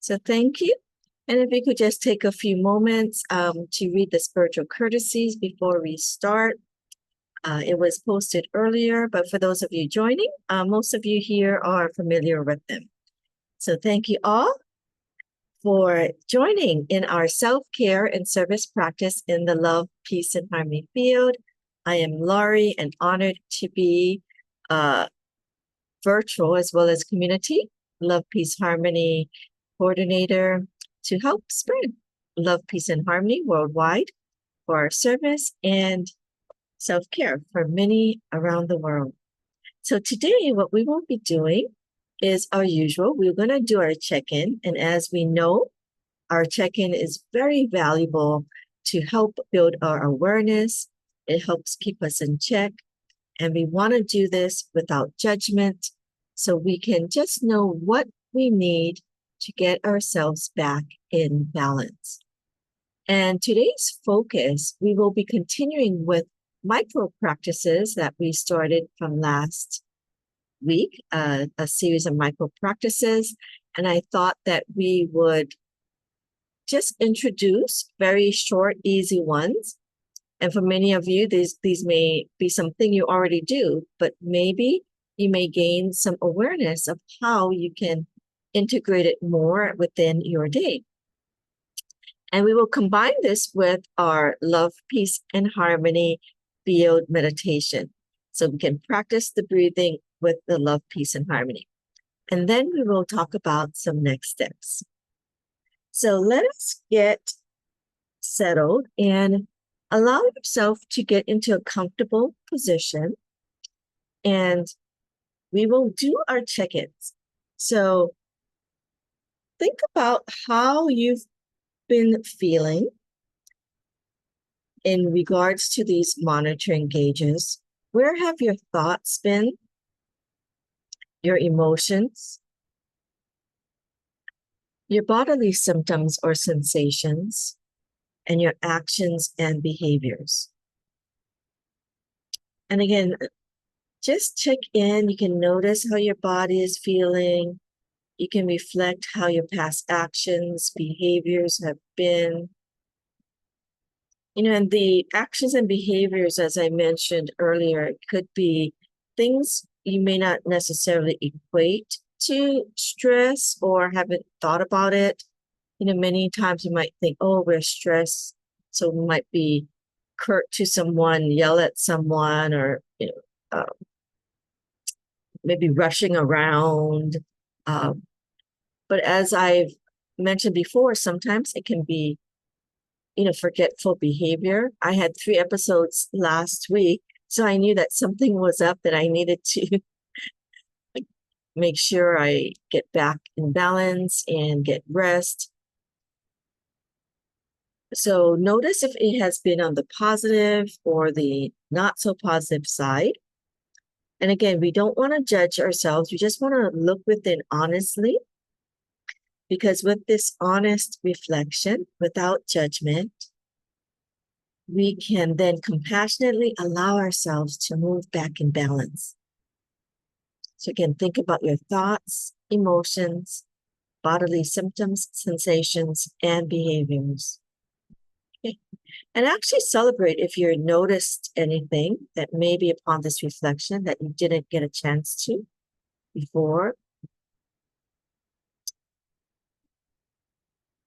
So thank you. And if you could just take a few moments to read the spiritual courtesies before we start. It was posted earlier, but for those of you joining, most of you here are familiar with them. So thank you all for joining in our self-care and service practice in the Love, Peace, and Harmony field. I am Laurie and honored to be virtual as well as community Love, Peace, Harmony coordinator to help spread love, peace, and harmony worldwide for our service and self-care for many around the world. So today, what we will be doing is our usual. We're going to do our check-in. And as we know, our check-in is very valuable to help build our awareness. It helps keep us in check. And we want to do this without judgment so we can just know what we need to get ourselves back in balance. And today's focus, we will be continuing with micro practices that we started from last week, a series of micro practices. And I thought that we would just introduce very short, easy ones. And for many of you, these may be something you already do, but maybe you may gain some awareness of how you can integrate it more within your day. And we will combine this with our love, peace, and harmony field meditation. So we can practice the breathing with the love, peace, and harmony. And then we will talk about some next steps. So let us get settled and allow yourself to get into a comfortable position. And we will do our check-ins. So think about how you've been feeling in regards to these monitoring gauges. Where have your thoughts been? Your emotions? Your bodily symptoms or sensations? And your actions and behaviors. And again, just check in. You can notice how your body is feeling. You can reflect how your past actions, behaviors have been. And the actions and behaviors, as I mentioned earlier, could be things you may not necessarily equate to stress or haven't thought about it. Many times you might think, oh, we're stressed, so we might be curt to someone, yell at someone, or maybe rushing around. But as I've mentioned before, sometimes it can be, forgetful behavior. I had 3 episodes last week, so I knew that something was up that I needed to make sure I get back in balance and get rest. So notice if it has been on the positive or the not so positive side. And again, we don't want to judge ourselves. We just want to look within honestly, because with this honest reflection, without judgment, we can then compassionately allow ourselves to move back in balance. So again, think about your thoughts, emotions, bodily symptoms, sensations, and behaviors. Okay. And actually celebrate if you noticed anything that maybe upon this reflection that you didn't get a chance to before.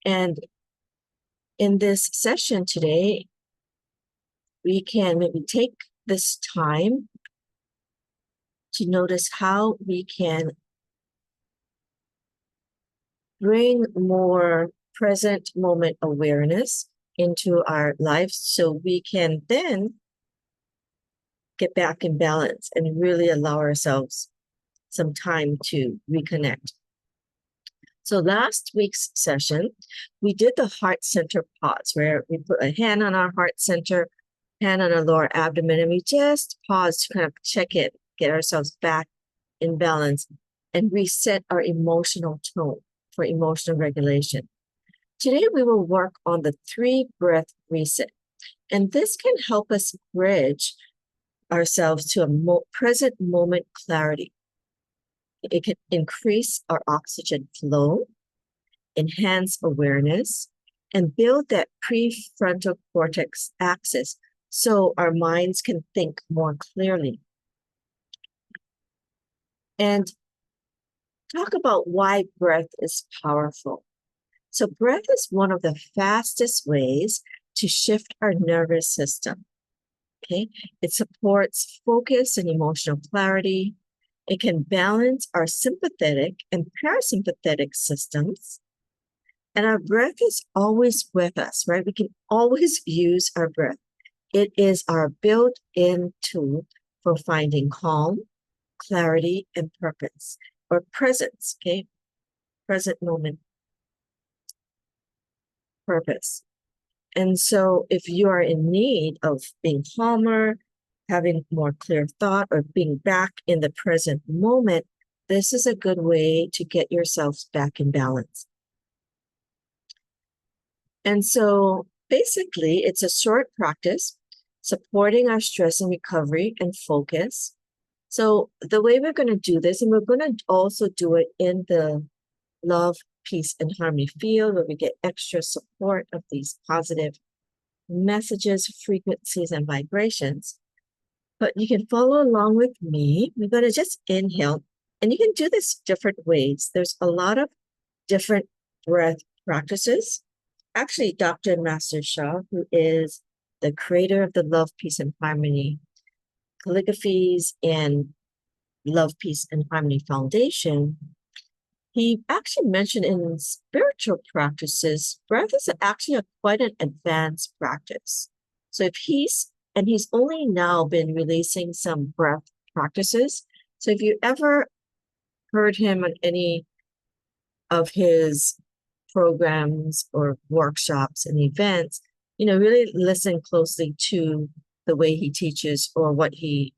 And in this session today, we can maybe take this time to notice how we can bring more present moment awareness into our lives so we can then get back in balance and really allow ourselves some time to reconnect. So last week's session, we did the heart center pause where we put a hand on our heart center, hand on our lower abdomen, and we just pause to kind of check it, get ourselves back in balance and reset our emotional tone for emotional regulation. Today, we will work on the 3-breath reset, and this can help us bridge ourselves to a present moment clarity. It can increase our oxygen flow, enhance awareness, and build that prefrontal cortex axis so our minds can think more clearly. And talk about why breath is powerful. So breath is one of the fastest ways to shift our nervous system. Okay, it supports focus and emotional clarity. It can balance our sympathetic and parasympathetic systems. And our breath is always with us, right? We can always use our breath. It is our built-in tool for finding calm, clarity, and purpose, or presence, okay? Present moment purpose. And so if you are in need of being calmer, having more clear thought, or being back in the present moment, this is a good way to get yourselves back in balance. And so basically, it's a short practice supporting our stress and recovery and focus. So the way we're going to do this, and we're going to also do it in the love, peace, and harmony field, where we get extra support of these positive messages, frequencies, and vibrations. But you can follow along with me. We're going to just inhale, and you can do this different ways. There's a lot of different breath practices. Actually, Dr. Master Shah, who is the creator of the Love, Peace, and Harmony Calligraphies and Love, Peace, and Harmony Foundation, he actually mentioned in spiritual practices, breath is actually quite an advanced practice. So if he's only now been releasing some breath practices. So if you ever heard him on any of his programs or workshops and events, really listen closely to the way he teaches or what he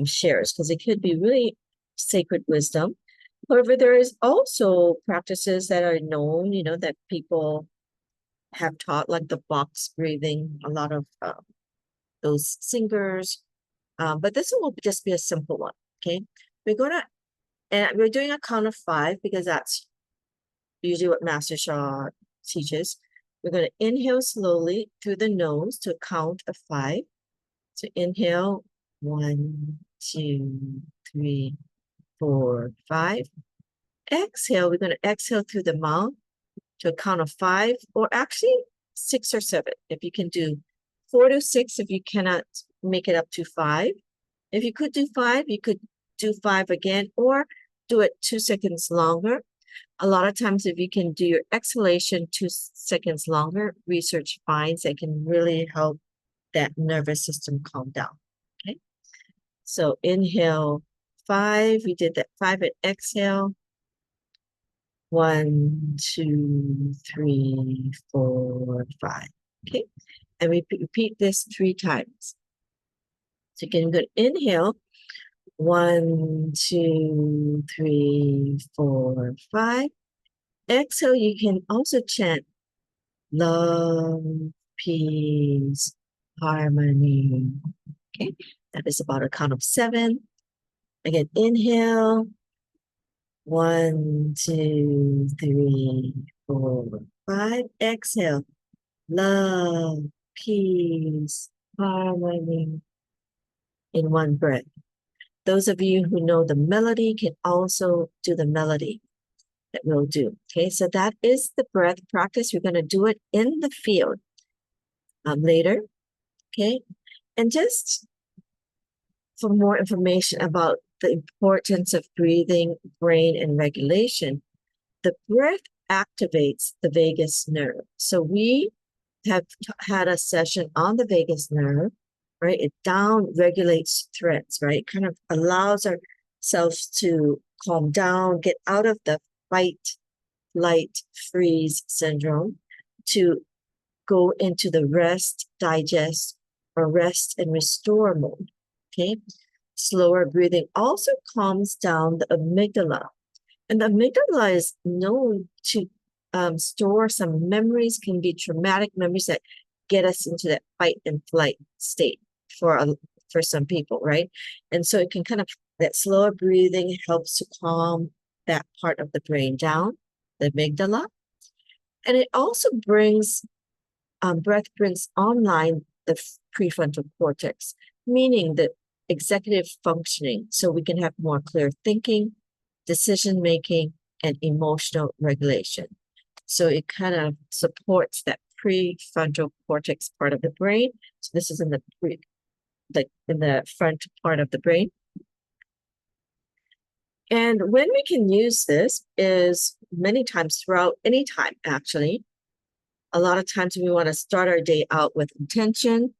shares, because it could be really sacred wisdom. However, there is also practices that are known, that people have taught, like the box breathing, a lot of those singers. But this one will just be a simple one, okay? We're doing a count of 5 because that's usually what Master Shah teaches. We're going to inhale slowly through the nose to a count of 5. So inhale, 1, 2, 3, 4, 5. Exhale, we're going to exhale through the mouth to a count of 5, or actually 6 or 7. If you can do 4 to 6, if you cannot make it up to 5. If you could do 5, you could do 5 again, or do it 2 seconds longer. A lot of times, if you can do your exhalation 2 seconds longer, research finds that can really help that nervous system calm down, okay? So inhale 5, we did that 5, and exhale 1, 2, 3, 4, 5, okay? And we repeat this 3 times. So you can go inhale, 1, 2, 3, 4, 5. Exhale, you can also chant love, peace, harmony. Okay, that is about a count of 7. Again, inhale, 1, 2, 3, 4, 5. Exhale, love, peace, harmony in one breath. Those of you who know the melody can also do the melody that we'll do. Okay, so that is the breath practice. We're going to do it in the field later. Okay, and just for more information about the importance of breathing, brain, and regulation, the breath activates the vagus nerve. So we have had a session on the vagus nerve, right? It down regulates threats, right? Kind of allows ourselves to calm down, get out of the fight, flight, freeze syndrome, to go into the rest, digest, or rest and restore mode, okay? Slower breathing also calms down the amygdala. And the amygdala is known to store some memories, can be traumatic memories that get us into that fight and flight state for some people, right? And so it can kind of, that slower breathing helps to calm that part of the brain down, the amygdala. And it also brings, breath brings online the prefrontal cortex, meaning the executive functioning, so we can have more clear thinking, decision making, and emotional regulation. So it kind of supports that prefrontal cortex part of the brain. So this is in the in the front part of the brain. And when we can use this is many times throughout any time, actually. A lot of times we want to start our day out with intention.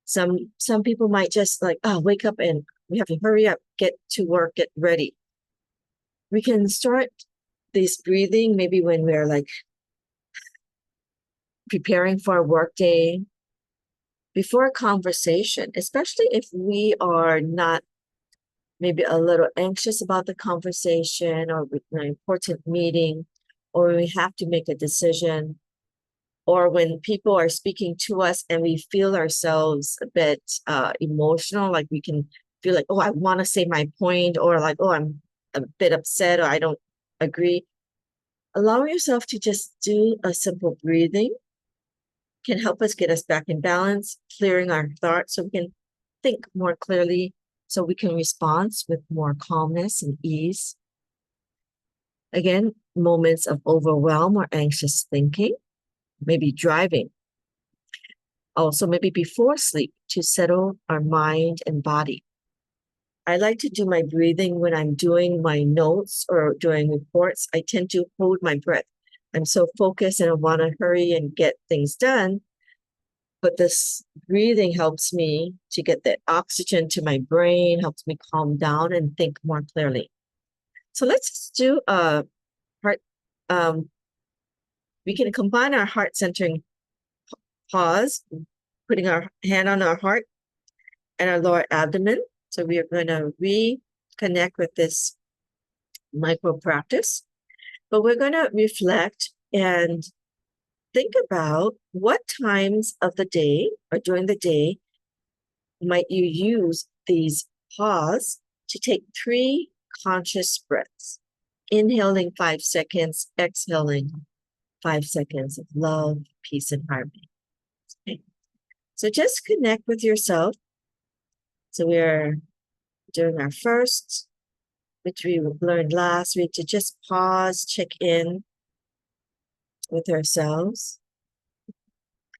Some people might just like, oh, wake up and we have to hurry up, get to work, get ready. We can start this breathing maybe when we're like preparing for a work day, before a conversation, especially if we are not maybe a little anxious about the conversation or an important meeting, or when we have to make a decision, or when people are speaking to us and we feel ourselves a bit emotional, like we can feel like, oh, I want to say my point, or like, oh, I'm a bit upset, or I don't agree. Allow yourself to just do a simple breathing can help us get us back in balance, clearing our thoughts so we can think more clearly, so we can respond with more calmness and ease. Again, moments of overwhelm or anxious thinking, maybe driving. Also, maybe before sleep to settle our mind and body. I like to do my breathing when I'm doing my notes or doing reports. I tend to hold my breath. I'm so focused and I want to hurry and get things done. But this breathing helps me to get the oxygen to my brain, helps me calm down and think more clearly. So let's just do a heart. We can combine our heart centering pause, putting our hand on our heart and our lower abdomen. So we are going to reconnect with this micro practice, but we're going to reflect and think about what times of the day or during the day might you use these pause to take 3 conscious breaths, inhaling 5 seconds, exhaling 5 seconds of love, peace, and harmony. Okay. So just connect with yourself. So we're doing our first, which we learned last week, to just pause, check in with ourselves,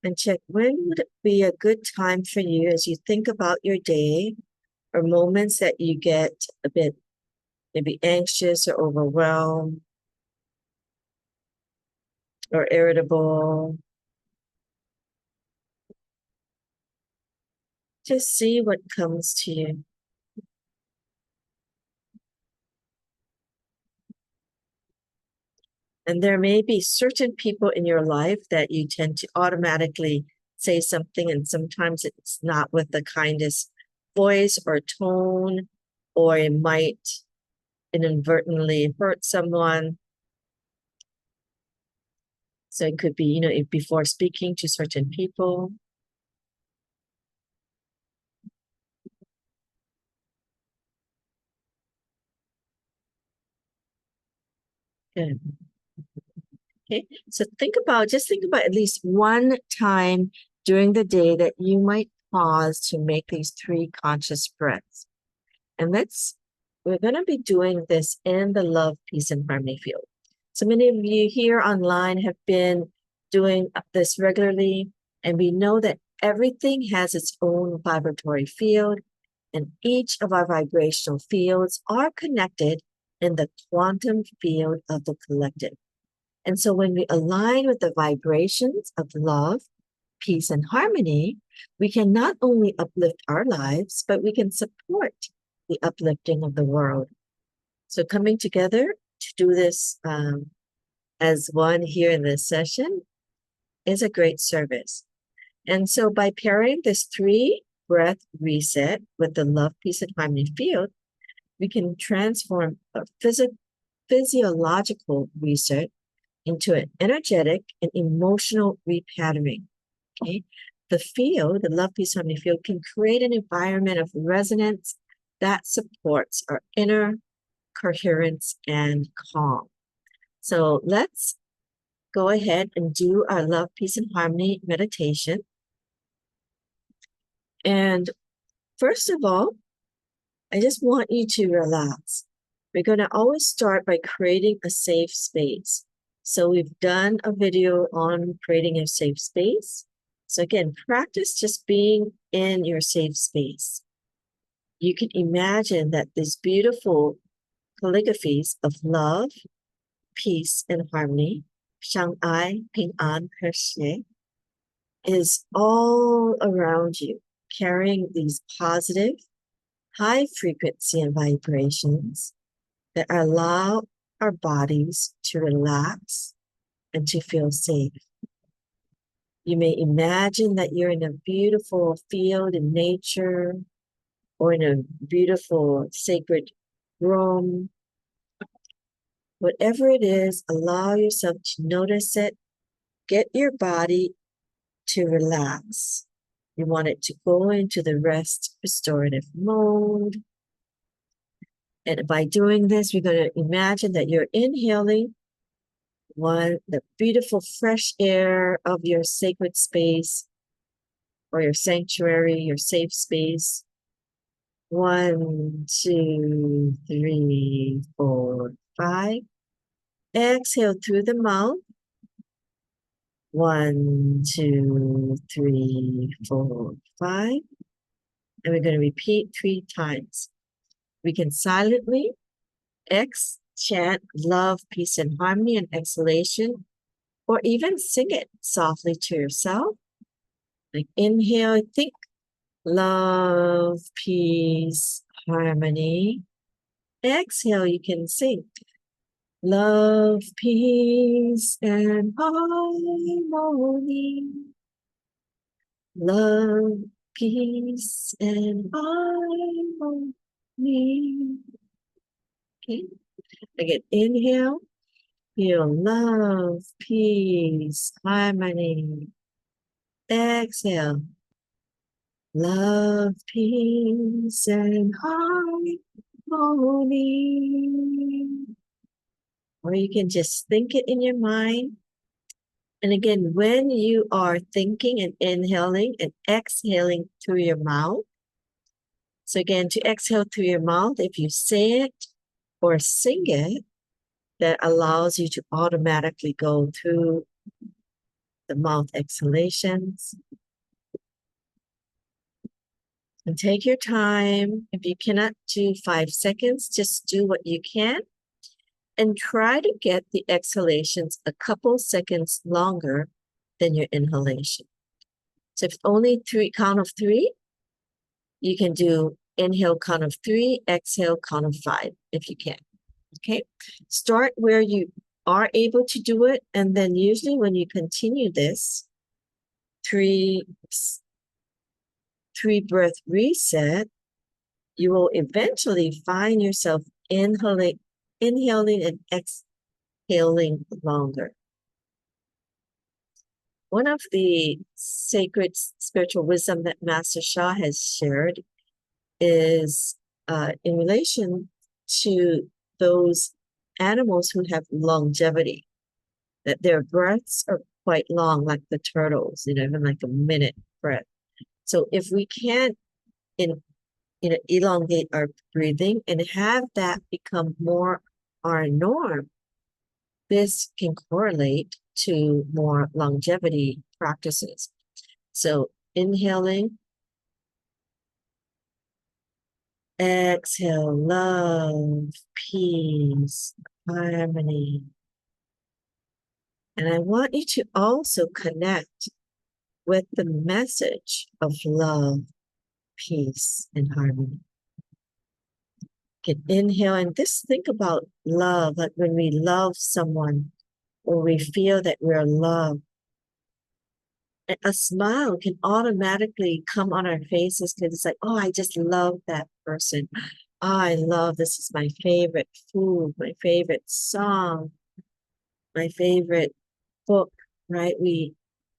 and check when would it be a good time for you as you think about your day or moments that you get a bit maybe anxious or overwhelmed or irritable. Just see what comes to you. And there may be certain people in your life that you tend to automatically say something, and sometimes it's not with the kindest voice or tone, or it might inadvertently hurt someone. So it could be, before speaking to certain people. Good. Okay, so just think about at least one time during the day that you might pause to make these 3 conscious breaths. And we're going to be doing this in the love, peace, and harmony field. So many of you here online have been doing this regularly, and we know that everything has its own vibratory field, and each of our vibrational fields are connected in the quantum field of the collective. And so when we align with the vibrations of love, peace, and harmony, we can not only uplift our lives, but we can support the uplifting of the world. So coming together to do this as one here in this session is a great service. And so by pairing this 3 breath reset with the love, peace, and harmony field, we can transform a physiological reset into an energetic and emotional repatterning. Okay, the love, peace, harmony field, can create an environment of resonance that supports our inner coherence and calm. So let's go ahead and do our love, peace, and harmony meditation. And first of all, I just want you to relax. We're going to always start by creating a safe space. So we've done a video on creating a safe space. So again, practice just being in your safe space. You can imagine that these beautiful calligraphies of love, peace, and harmony, Shanghai, Ping An, Hershey, is all around you, carrying these positive, high frequency and vibrations that allow our bodies to relax and to feel safe. You may imagine that you're in a beautiful field in nature or in a beautiful sacred room. Whatever it is, allow yourself to notice it. Get your body to relax. You want it to go into the rest restorative mode. And by doing this, we're going to imagine that you're inhaling the beautiful fresh air of your sacred space or your sanctuary, your safe space. 1, 2, 3, 4, 5. Exhale through the mouth. 1, 2, 3, 4, 5. And we're going to repeat 3 times. We can silently chant love, peace, and harmony and exhalation, or even sing it softly to yourself. Like inhale, think love, peace, harmony. Exhale, you can sing love, peace, and harmony. Love, peace, and harmony. Okay. Again, inhale, feel love, peace, harmony. Exhale, love, peace, and harmony. Or you can just think it in your mind. And again, when you are thinking and inhaling and exhaling through your mouth, so again, to exhale through your mouth, if you say it or sing it, that allows you to automatically go through the mouth exhalations. And take your time. If you cannot do 5 seconds, just do what you can. And try to get the exhalations a couple seconds longer than your inhalation. So if only count of 3, you can do inhale count of 3, exhale count of 5 if you can. Okay, start where you are able to do it, and then usually when you continue this 3 breath reset, you will eventually find yourself inhaling and exhaling longer. One of the sacred spiritual wisdom that Master Sha has shared is in relation to those animals who have longevity, that their breaths are quite long, like the turtles, even like a minute breath. So if we can elongate our breathing and have that become more our norm, this can correlate to more longevity practices. So inhaling, exhale, love, peace, harmony. And I want you to also connect with the message of love, peace, and harmony. You can inhale and just think about love, like when we love someone or we feel that we're loved. A smile can automatically come on our faces because it's like, oh, I just love that person. This is my favorite food, my favorite song, my favorite book, right? We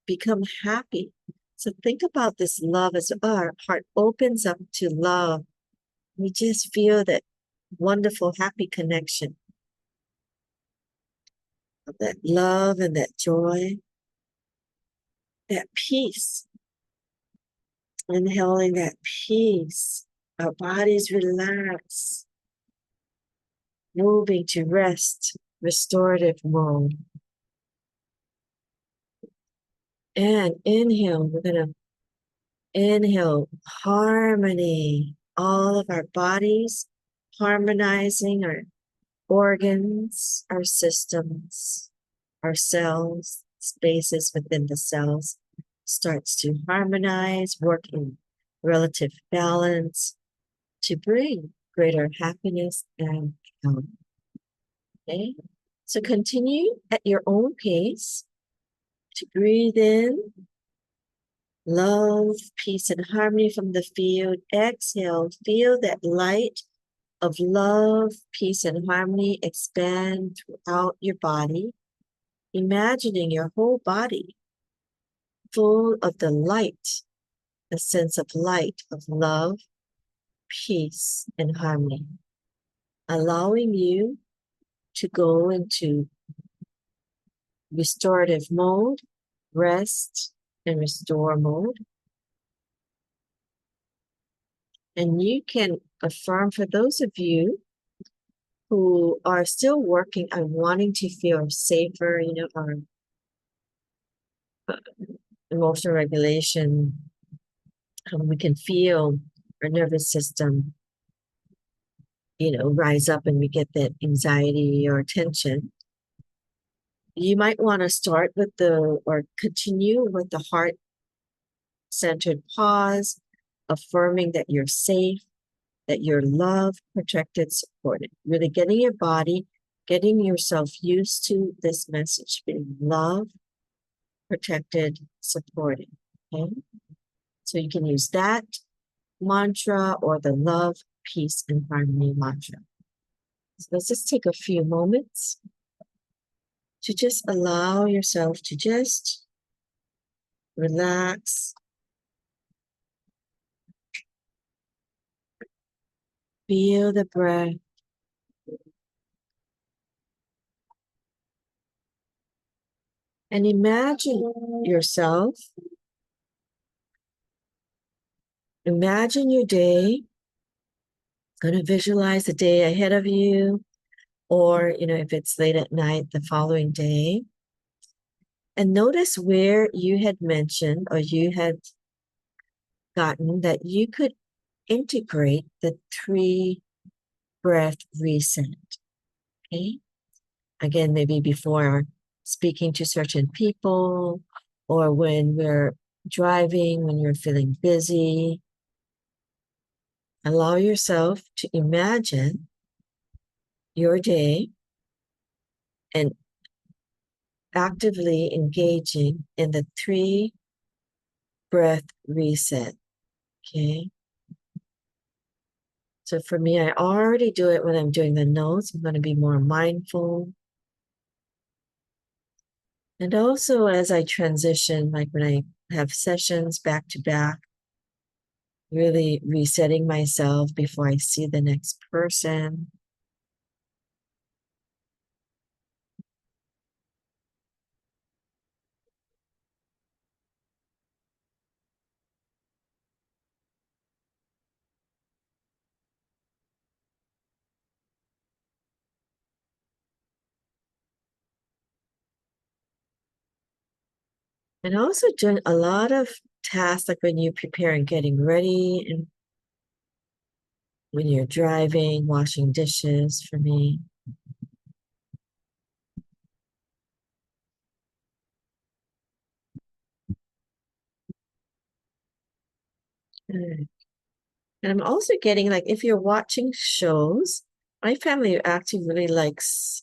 become happy. So think about this love as our heart opens up to love. We just feel that wonderful, happy connection. of that love and that joy, that peace. Inhaling that peace. Our bodies relax, moving to rest, restorative mode. And inhale, we're going to inhale harmony. All of our bodies harmonizing, our organs, our systems, our cells, spaces within the cells starts to harmonize, work in relative balance to bring greater happiness and health. Okay, so continue at your own pace to breathe in love, peace, and harmony from the field. Exhale, feel that light of love, peace, and harmony expand throughout your body, imagining your whole body full of the light, a sense of light, of love, peace, and harmony, allowing you to go into restorative mode, rest and restore mode. And you can affirm for those of you who are still working on wanting to feel safer, our emotional regulation, we can feel our nervous system, rise up and we get that anxiety or tension. You might want to start with or continue with the heart-centered pause, affirming that you're safe, that you're loved, protected, supported. Really getting your body, getting yourself used to this message, being loved, protected, supported. Okay? So you can use that mantra or the love, peace, and harmony mantra. So let's just take a few moments to just allow yourself to just relax, feel the breath, and imagine yourself. Imagine your day. Going to visualize the day ahead of you, or, if it's late at night, the following day. And notice where you had mentioned or you had gotten that you could integrate the 3-breath reset. Okay. Again, maybe before speaking to certain people, or when we're driving, when you're feeling busy. Allow yourself to imagine your day and actively engaging in the 3-breath reset. Okay. So for me, I already do it when I'm doing the notes. I'm going to be more mindful. And also as I transition, like when I have sessions back to back, really resetting myself before I see the next person. And also doing a lot of tasks, like when you prepare and getting ready, and when you're driving, washing dishes for me. Good. And I'm also getting, like, if you're watching shows, my family actually really likes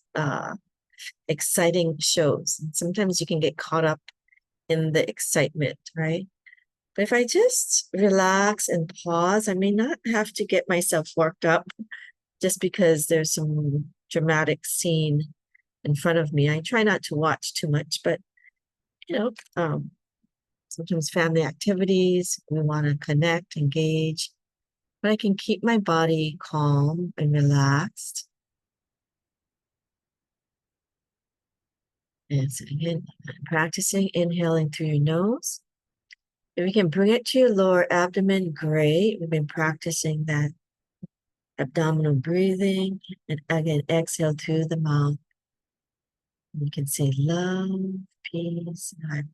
exciting shows. And sometimes you can get caught up in the excitement, right? But if I just relax and pause, I may not have to get myself worked up just because there's some dramatic scene in front of me. I try not to watch too much, but sometimes family activities, we want to connect, engage, but I can keep my body calm and relaxed. And so again, practicing inhaling through your nose. If you can bring it to your lower abdomen, great. We've been practicing that abdominal breathing. And again, exhale through the mouth. You can say love, peace, and harmony.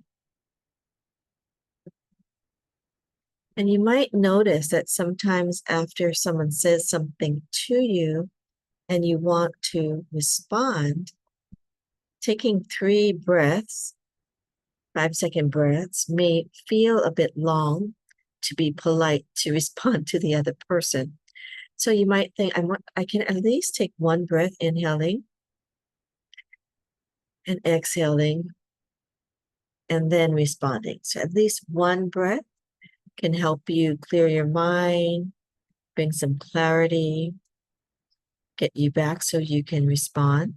And you might notice that sometimes after someone says something to you and you want to respond, taking 3 breaths, 5-second breaths, may feel a bit long to be polite to respond to the other person. So you might think, I can at least take 1 breath, inhaling and exhaling, and then responding. So at least 1 breath can help you clear your mind, bring some clarity, get you back so you can respond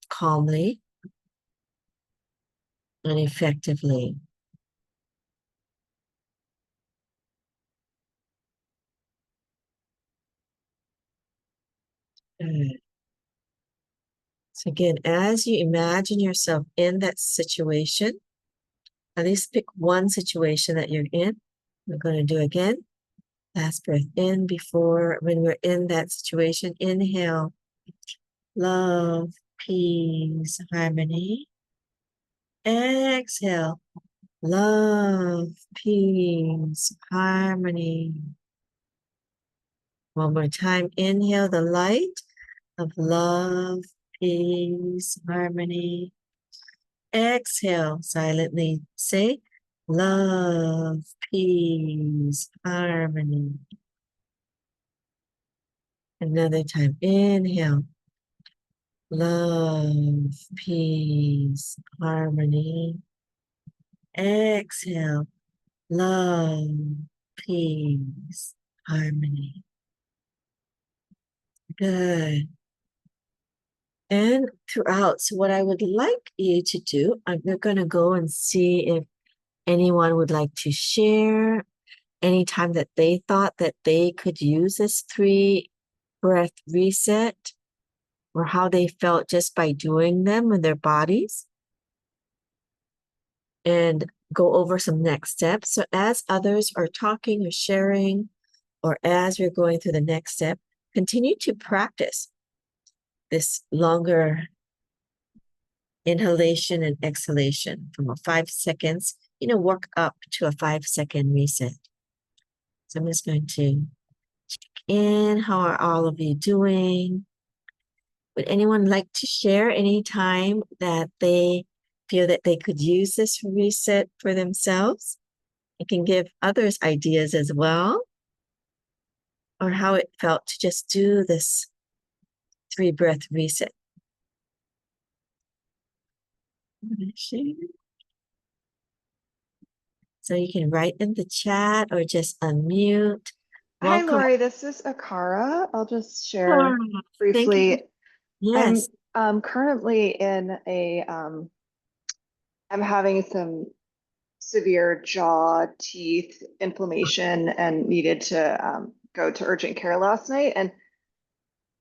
calmly and effectively. Good. So again, as you imagine yourself in that situation, at least pick one situation that you're in. We're going to do again. Last breath in before, when we're in that situation, inhale, love, peace, harmony. Exhale, love, peace, harmony. One more time, inhale the light of love, peace, harmony. Exhale, silently say, love, peace, harmony. Another time, inhale, love, peace, harmony. Exhale, love, peace, harmony. Good. And throughout, so what I would like you to do, we're going to go and see if anyone would like to share any time that they thought that they could use this 3 breath reset, or how they felt just by doing them in their bodies, and go over some next steps. So as others are talking or sharing, or as you're going through the next step, continue to practice this longer inhalation and exhalation from a 5 seconds, work up to a 5-second reset. So I'm just going to check in. How are all of you doing? Would anyone like to share any time that they feel that they could use this reset for themselves? It can give others ideas as well, or how it felt to just do this 3 breath reset. I'm going to share. So you can write in the chat or just unmute. Hi, Welcome. Lori. This is Akara. I'll just share Thank briefly. you. Yes. I'm currently in I'm having some severe jaw teeth inflammation and needed to go to urgent care last night. And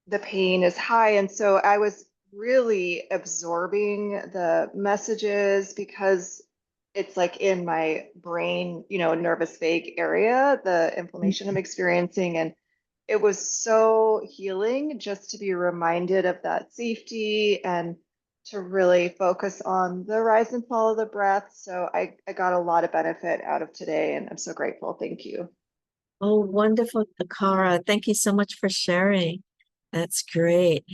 the pain is high. And so I was really absorbing the messages because it's like in my brain, nervous vague area, the inflammation I'm experiencing. And it was so healing just to be reminded of that safety and to really focus on the rise and fall of the breath. So I got a lot of benefit out of today, and I'm so grateful. Thank you. Oh, wonderful, Akara. Thank you so much for sharing. That's great.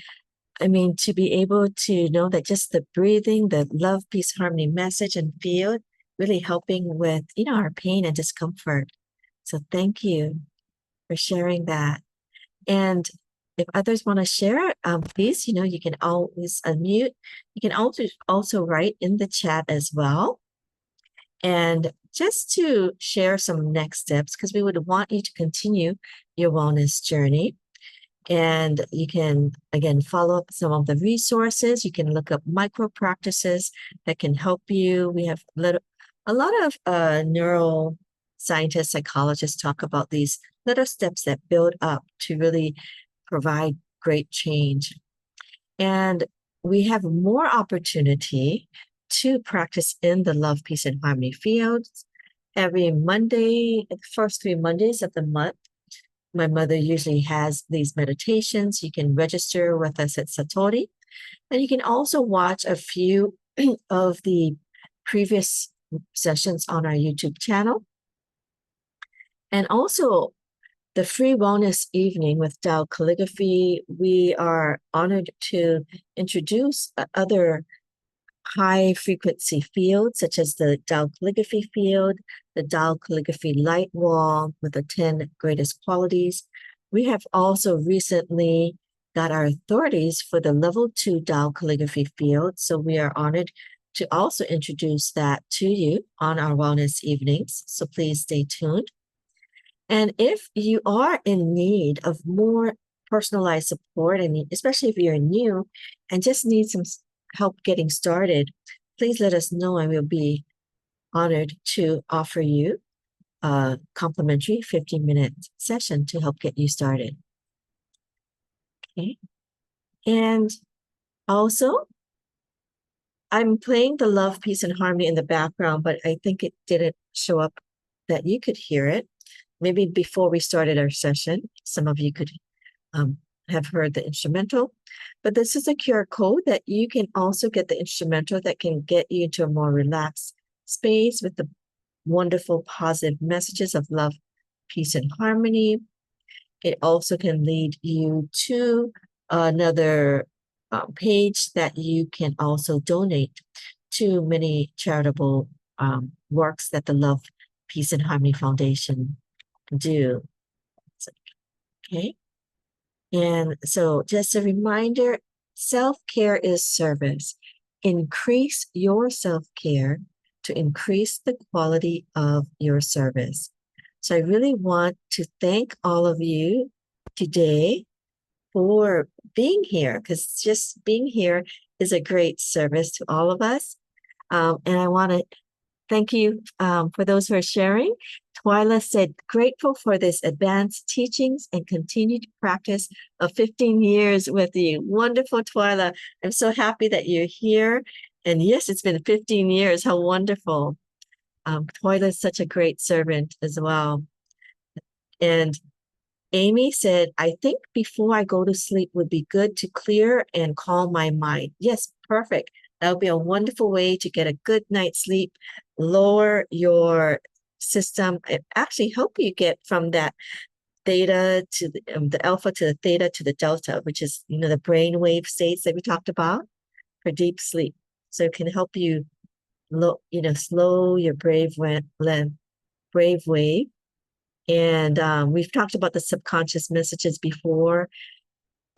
I mean, to be able to know that just the breathing, the love, peace, harmony message and field really helping with, our pain and discomfort. So thank you for sharing that. And if others want to share, please, you can always unmute. You can also write in the chat as well. And just to share some next steps, because we would want you to continue your wellness journey. And you can, again, follow up some of the resources. You can look up micro practices that can help you. We have a lot of neuroscientists, psychologists talk about these little steps that build up to really provide great change. And we have more opportunity to practice in the love, peace, and harmony fields. Every Monday, the first 3 Mondays of the month, my mother usually has these meditations. You can register with us at Satori, and you can also watch a few of the previous sessions on our YouTube channel. And also the free wellness evening with Tao Calligraphy, we are honored to introduce other high frequency fields, such as the Tao Calligraphy field, the Tao Calligraphy light wall with the 10 greatest qualities. We have also recently got our authorities for the level 2 Tao Calligraphy field. So we are honored to also introduce that to you on our wellness evenings. So please stay tuned. And if you are in need of more personalized support, and especially if you're new and just need some help getting started, please let us know, and we'll be honored to offer you a complimentary 15-minute session to help get you started. Okay. And also, I'm playing the Love, Peace, and Harmony in the background, but I think it didn't show up that you could hear it. Maybe before we started our session, some of you could have heard the instrumental, but this is a QR code that you can also get the instrumental that can get you into a more relaxed space with the wonderful positive messages of love, peace, and harmony. It also can lead you to another page that you can also donate to many charitable works that the Love, Peace, and Harmony Foundation do. Okay. And so just a reminder, self-care is service. Increase your self-care to increase the quality of your service. So I really want to thank all of you today for being here, because just being here is a great service to all of us. And I want to thank you for those who are sharing. Twyla said, grateful for this advanced teachings and continued practice of 15 years with you. Wonderful, Twyla. I'm so happy that you're here. And yes, it's been 15 years. How wonderful. Twyla is such a great servant as well. And Amy said, I think before I go to sleep would be good to clear and calm my mind. Yes, perfect. That would be a wonderful way to get a good night's sleep, lower your system, and actually help you get from that theta to the alpha to the theta to the delta, which is, the brainwave states that we talked about for deep sleep. So it can help you, slow your brave wave. And we've talked about the subconscious messages before.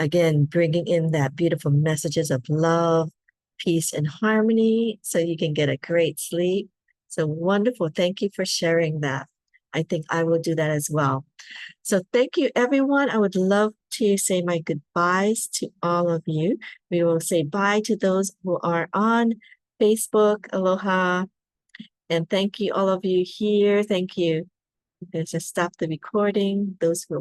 Again, bringing in that beautiful messages of love, peace, and harmony so you can get a great sleep. So wonderful. Thank you for sharing that. I think I will do that as well. So thank you, everyone. I would love to say my goodbyes to all of you. We will say bye to those who are on Facebook. Aloha. And thank you, all of you here. Thank you. Let's just stop the recording. Those who are